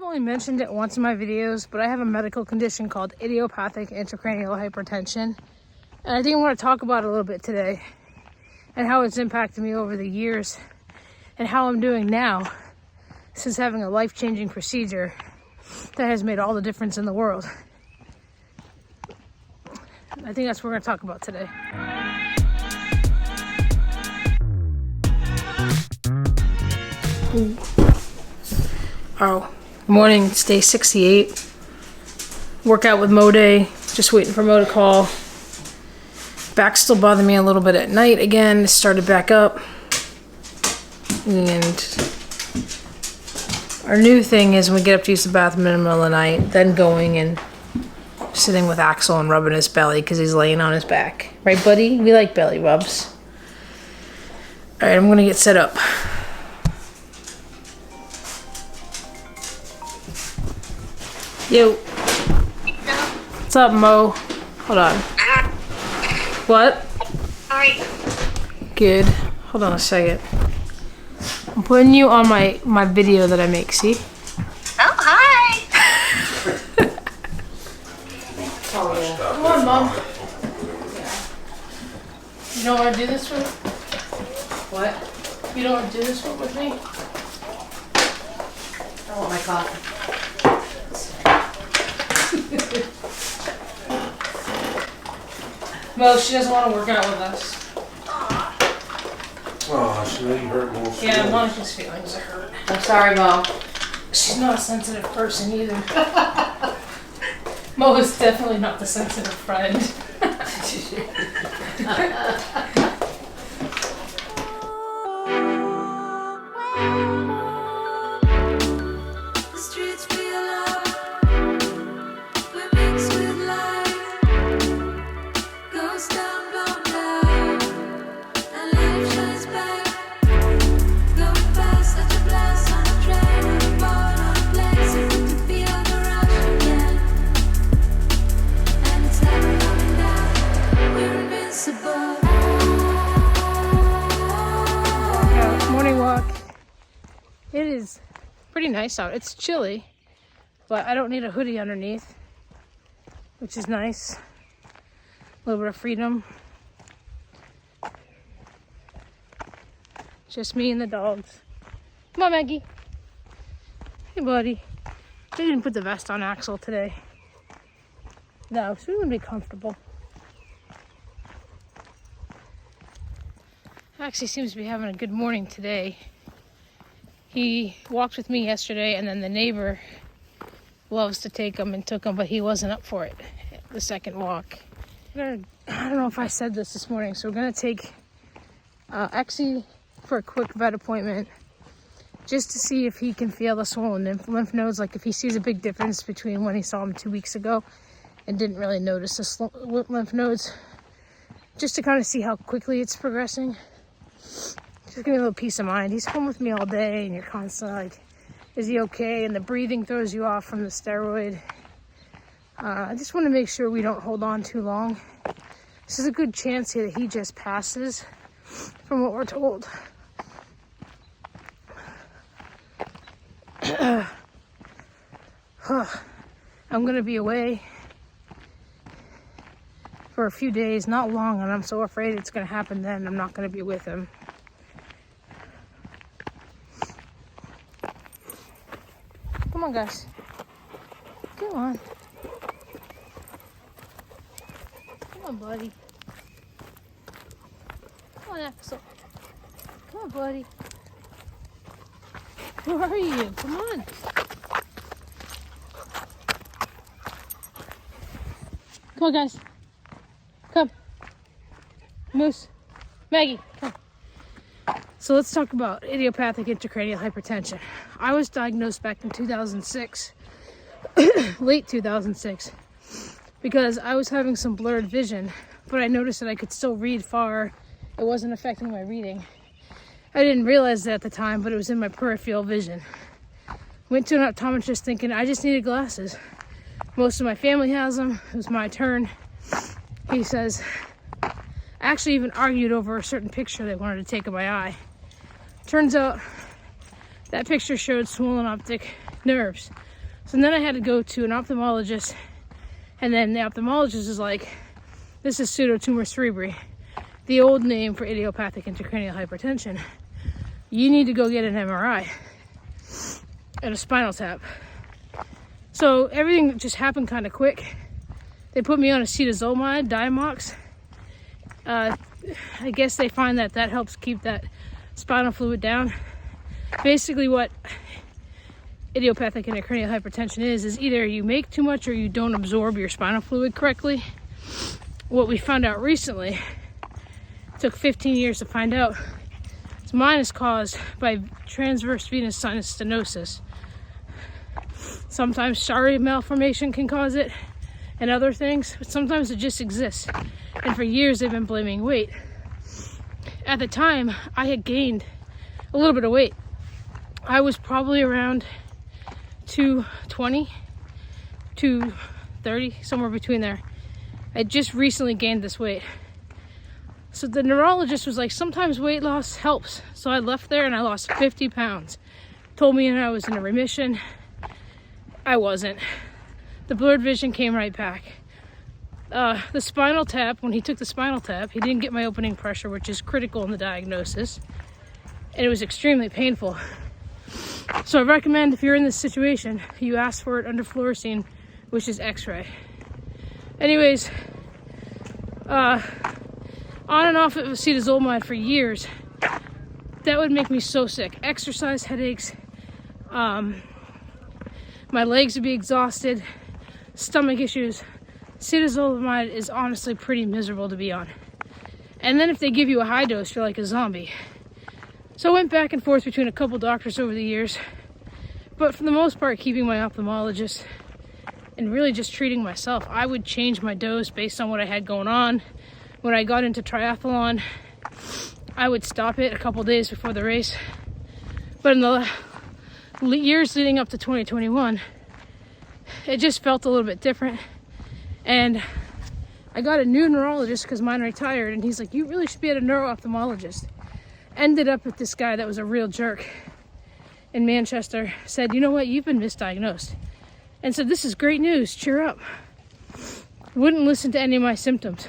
only mentioned it once in my videos, but I have a medical condition called Idiopathic Intracranial Hypertension. And I think I want to talk about it a little bit today and how it's impacted me over the years and how I'm doing now since having a life-changing procedure that has made all the difference in the world. I think that's what we're going to talk about today. Oh, morning, it's day 68. Workout with Mo Day, just waiting for Mo to call. Back still bothering me a little bit at night again. It started back up. And our new thing is when we get up to use the bathroom in the middle of the night, then going and sitting with Axel and rubbing his belly because he's laying on his back. Right, buddy? We like belly rubs. All right, I'm going to get set up. Yo. What's up, Mo? Hold on. What? Hi. Good. Hold on a second. I'm putting you on my video that I make, see? Oh, hi. Oh, yeah. Come on, Mom. You don't want to do this with? What? You don't want to do this one with me? I want my coffee. Mo, she doesn't want to work out with us. Oh, she made you hurt Mo's Yeah, feelings. Monica's feelings are hurt. I'm sorry, Mo. She's not a sensitive person either. Mo is definitely not the sensitive friend. Morning walk. It is pretty nice out. It's chilly, but I don't need a hoodie underneath, which is nice. A little bit of freedom. Just me and the dogs. Come on, Maggie. Hey, buddy. They didn't put the vest on Axel today. No, so we wouldn't be comfortable. Actually seems to be having a good morning today. He walked with me yesterday, and then the neighbor loves to take him and took him, but he wasn't up for it, the second walk. I don't know if I said this morning, so we're going to take Exie for a quick vet appointment just to see if he can feel the swollen lymph nodes, like if he sees a big difference between when he saw him 2 weeks ago and didn't really notice the lymph nodes, just to kind of see how quickly it's progressing. Just give me a little peace of mind. He's home with me all day, and you're constantly like, is he okay? And the breathing throws you off from the steroid. I just want to make sure we don't hold on too long. This is a good chance here that he just passes, from what we're told. I'm going to be away for a few days, not long, and I'm so afraid it's going to happen then. I'm not going to be with him. Come on, guys. Come on. Come on, buddy. Come on, Axel. Come on, buddy. Where are you? Come on. Come on, guys. Come. Moose. Maggie, come. So let's talk about idiopathic intracranial hypertension. I was diagnosed back in 2006, late 2006, because I was having some blurred vision, but I noticed that I could still read far. It wasn't affecting my reading. I didn't realize that at the time, but it was in my peripheral vision. Went to an optometrist thinking I just needed glasses. Most of my family has them. It was my turn. He says, I actually even argued over a certain picture they wanted to take of my eye. Turns out that picture showed swollen optic nerves. So then I had to go to an ophthalmologist, and then the ophthalmologist is like, this is pseudotumor cerebri, the old name for idiopathic intracranial hypertension. You need to go get an MRI and a spinal tap. So everything just happened kind of quick. They put me on acetazolamide, Diamox. I guess they find that helps keep that spinal fluid down. Basically what idiopathic intracranial hypertension is either you make too much or you don't absorb your spinal fluid correctly. What we found out recently, it took 15 years to find out, is mine is caused by transverse venous sinus stenosis. Sometimes shari malformation can cause it and other things, but sometimes it just exists. And for years they've been blaming weight. At the time, I had gained a little bit of weight. I was probably around 220, 230, somewhere between there. I just recently gained this weight. So the neurologist was like, sometimes weight loss helps. So I left there and I lost 50 pounds. Told me I was in a remission. I wasn't. The blurred vision came right back. The spinal tap, when he took the spinal tap, he didn't get my opening pressure, which is critical in the diagnosis. And it was extremely painful. So I recommend if you're in this situation, you ask for it under fluorescein, which is x-ray. Anyways, on and off of acetazolamide for years. That would make me so sick. Exercise headaches, my legs would be exhausted, stomach issues. Acetazolamide is honestly pretty miserable to be on. And then if they give you a high dose, you're like a zombie. So I went back and forth between a couple doctors over the years, but for the most part, keeping my ophthalmologist and really just treating myself. I would change my dose based on what I had going on. When I got into triathlon, I would stop it a couple days before the race. But in the years leading up to 2021, it just felt a little bit different. And I got a new neurologist because mine retired, and he's like, you really should be at a neuro-ophthalmologist. Ended up with this guy that was a real jerk in Manchester. Said, you know what, you've been misdiagnosed. And said, this is great news, cheer up. Wouldn't listen to any of my symptoms.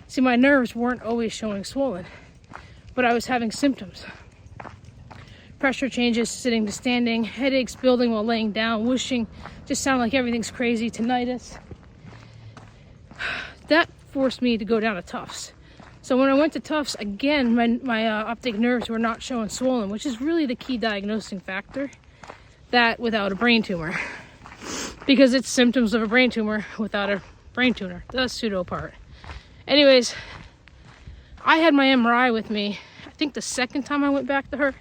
See, my nerves weren't always showing swollen, but I was having symptoms. Pressure changes, sitting to standing, headaches building while laying down, whooshing, just sound like everything's crazy, tinnitus. That forced me to go down to Tufts. So when I went to Tufts, again, my optic nerves were not showing swollen, which is really the key diagnosing factor. That without a brain tumor. Because it's symptoms of a brain tumor without a brain tumor, the pseudo part. Anyways, I had my MRI with me, I think the second time I went back to her,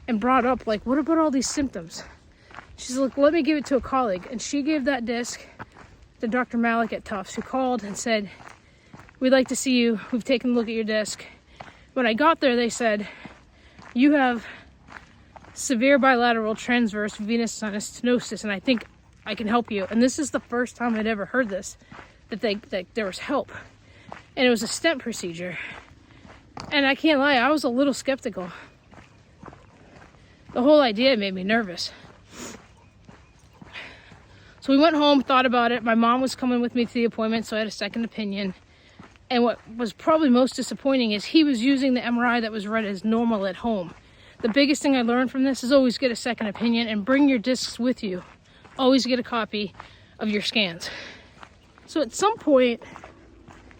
and brought up, like, what about all these symptoms? She's like, let me give it to a colleague. And she gave that disc to Dr. Malik at Tufts, who called and said, we'd like to see you. We've taken a look at your disc. When I got there, they said, you have severe bilateral transverse venous sinus stenosis, and I think I can help you. And this is the first time I'd ever heard this, that there was help. And it was a stent procedure. And I can't lie, I was a little skeptical. The whole idea made me nervous. So we went home, thought about it. My mom was coming with me to the appointment, so I had a second opinion. And what was probably most disappointing is he was using the MRI that was read as normal at home. The biggest thing I learned from this is always get a second opinion and bring your discs with you. Always get a copy of your scans. So at some point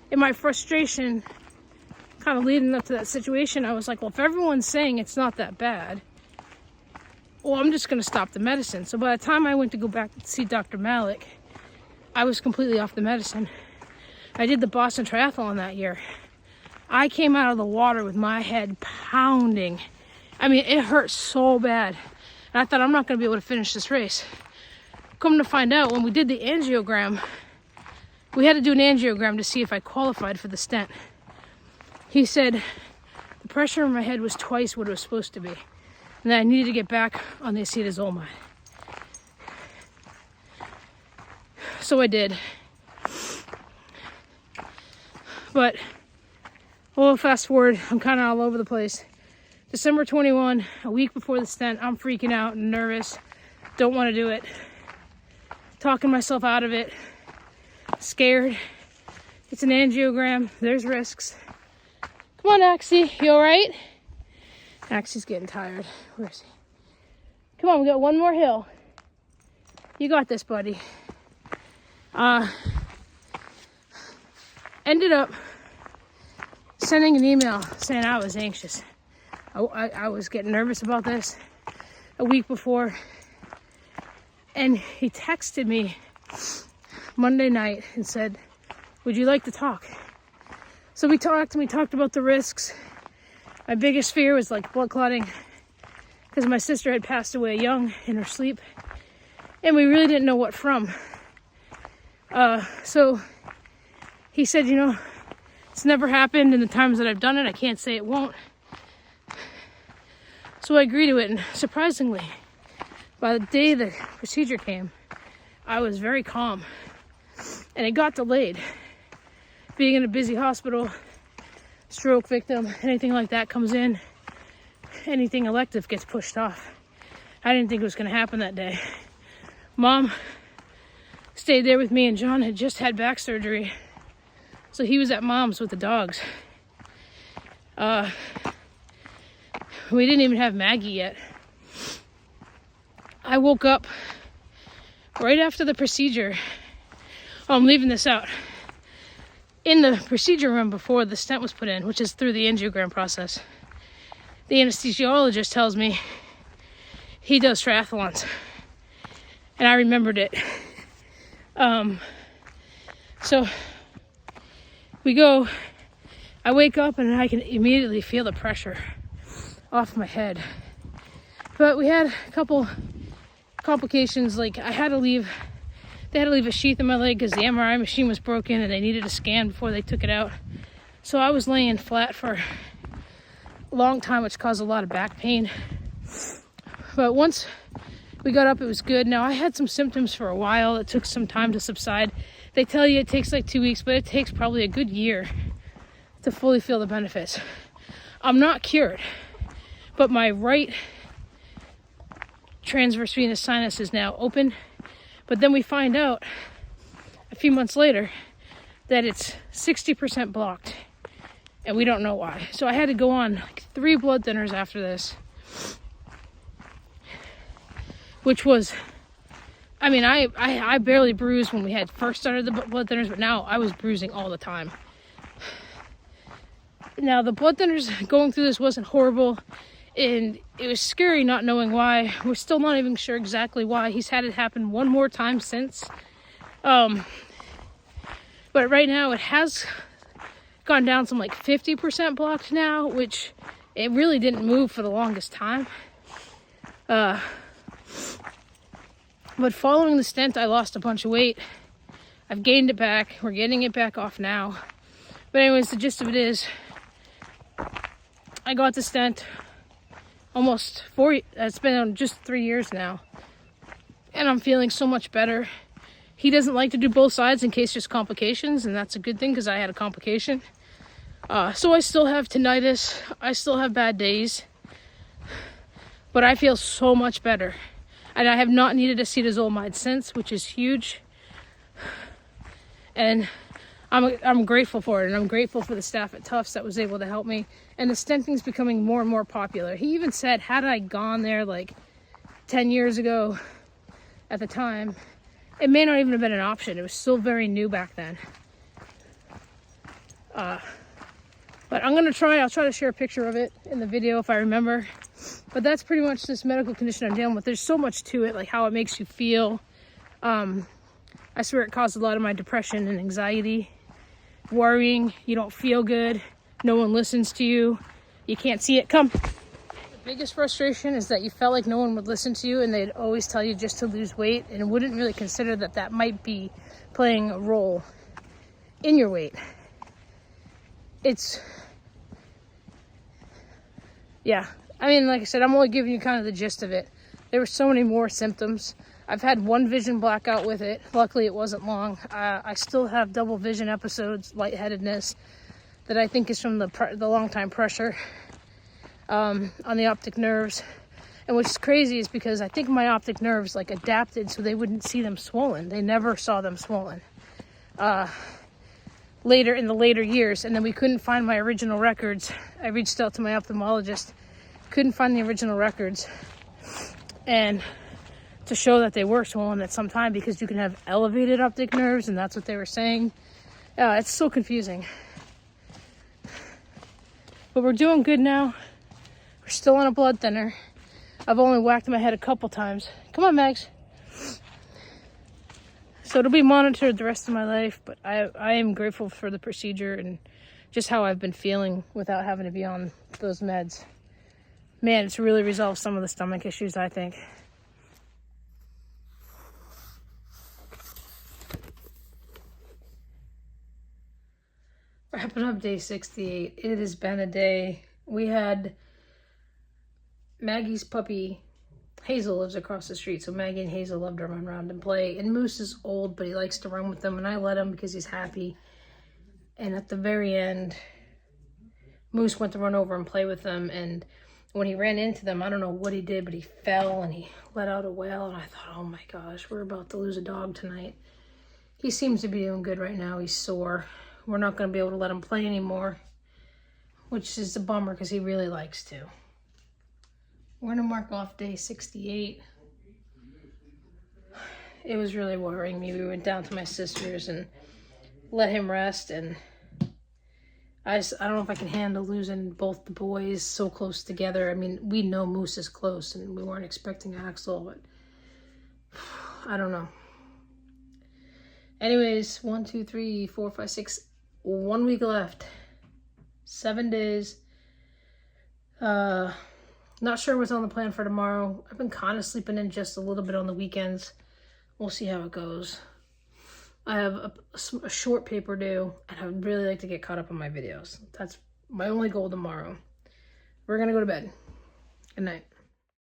in my frustration, kind of leading up to that situation, I was like, well, if everyone's saying it's not that bad, well, I'm just going to stop the medicine. So by the time I went to go back to see Dr. Malik, I was completely off the medicine. I did the Boston Triathlon that year. I came out of the water with my head pounding. I mean, it hurt so bad. And I thought, I'm not going to be able to finish this race. Come to find out, when we did the angiogram, we had to do an angiogram to see if I qualified for the stent. He said the pressure in my head was twice what it was supposed to be, and that I needed to get back on the acetazolamide. So I did. But, well, fast forward, I'm kind of all over the place. December 21, a week before the stent, I'm freaking out and nervous. Don't want to do it. talking myself out of it, scared. It's an angiogram. There's risks. Come on, Axie. You all right? Axie's getting tired. Where is he? Come on, we got one more hill. You got this, buddy. Ended up sending an email saying I was anxious. I was getting nervous about this a week before. And he texted me Monday night and said, would you like to talk? So we talked, and we talked about the risks. My biggest fear was like blood clotting, because my sister had passed away young in her sleep, and we really didn't know what from. So he said, you know, it's never happened in the times that I've done it. I can't say it won't. So I agreed to it, and surprisingly, by the day the procedure came, I was very calm, and it got delayed. Being in a busy hospital, stroke victim, anything like that comes in, anything elective gets pushed off. I didn't think it was going to happen that day. Mom stayed there with me, and John had just had back surgery, so he was at Mom's with the dogs. We didn't even have Maggie yet. I woke up right after the procedure. Oh, I'm leaving this out. In the procedure room before the stent was put in, which is through the angiogram process, the anesthesiologist tells me he does triathlons. And I remembered it. So we go, I wake up and I can immediately feel the pressure off my head. But we had a couple complications. Like they had to leave a sheath in my leg because the MRI machine was broken and they needed a scan before they took it out. So I was laying flat for a long time, which caused a lot of back pain. But once we got up, it was good. Now I had some symptoms for a while. It took some time to subside. They tell you it takes like 2 weeks, but it takes probably a good year to fully feel the benefits. I'm not cured, but my right transverse venous sinus is now open. But then we find out a few months later that it's 60% blocked, and we don't know why. So I had to go on like 3 blood thinners after this, which was, I mean, I barely bruised when we had first started the blood thinners, but now I was bruising all the time. Now the blood thinners going through this wasn't horrible, and it was scary not knowing why. We're still not even sure exactly why. He's had it happen one more time since. But right now it has gone down some like 50% blocked now, which it really didn't move for the longest time. But following the stent, I lost a bunch of weight. I've gained it back. We're getting it back off now. But anyways, the gist of it is, I got the stent almost 4, it's been just 3 years now. And I'm feeling so much better. He doesn't like to do both sides in case there's complications, and that's a good thing because I had a complication. So I still have tinnitus. I still have bad days. But I feel so much better. And I have not needed acetazolamide since, which is huge. And I'm grateful for it, and I'm grateful for the staff at Tufts that was able to help me. And the stenting's becoming more and more popular. He even said, had I gone there like 10 years ago at the time, it may not even have been an option. It was still very new back then. But I'll try to share a picture of it in the video if I remember. But that's pretty much this medical condition I'm dealing with. There's so much to it, like how it makes you feel. I swear it caused a lot of my depression and anxiety. Worrying, you don't feel good, no one listens to you, you can't see it come. The biggest frustration is that you felt like no one would listen to you, and they'd always tell you just to lose weight, and wouldn't really consider that that might be playing a role in your weight. Yeah, I mean, like I said, I'm only giving you kind of the gist of it. There were so many more symptoms. I've had one vision blackout with it. Luckily, it wasn't long. I still have double vision episodes, lightheadedness, that I think is from the long time pressure on the optic nerves. And what's crazy is because I think my optic nerves like adapted so they wouldn't see them swollen. They never saw them swollen. Later in the later years, and then we couldn't find my original records. I reached out to my ophthalmologist, couldn't find the original records, and to show that they were swollen at some time, because you can have elevated optic nerves, and that's what they were saying. It's so confusing. But we're doing good now. We're still on a blood thinner. I've only whacked my head a couple times. Come on, Max. So it'll be monitored the rest of my life, but I am grateful for the procedure and just how I've been feeling without having to be on those meds. Man, it's really resolved some of the stomach issues, I think. Wrapping up day 68. It has been a day. We had Maggie's puppy. Hazel lives across the street, so Maggie and Hazel love to run around and play. And Moose is old, but he likes to run with them, and I let him because he's happy. And at the very end, Moose went to run over and play with them, and when he ran into them, I don't know what he did, but he fell and he let out a wail, and I thought, oh my gosh, we're about to lose a dog tonight. He seems to be doing good right now. He's sore. We're not going to be able to let him play anymore, which is a bummer because he really likes to. We're going to mark off day 68. It was really worrying me. We went down to my sister's and let him rest, and I don't know if I can handle losing both the boys so close together. I mean, we know Moose is close, and we weren't expecting Axel, but I don't know. Anyways, 1, 2, 3, 4, 5, 6, 1 week left. 7 days. Not sure what's on the plan for tomorrow. I've been kind of sleeping in just a little bit on the weekends. We'll see how it goes. I have a short paper due, and I would really like to get caught up on my videos. That's my only goal tomorrow. We're going to go to bed. Good night.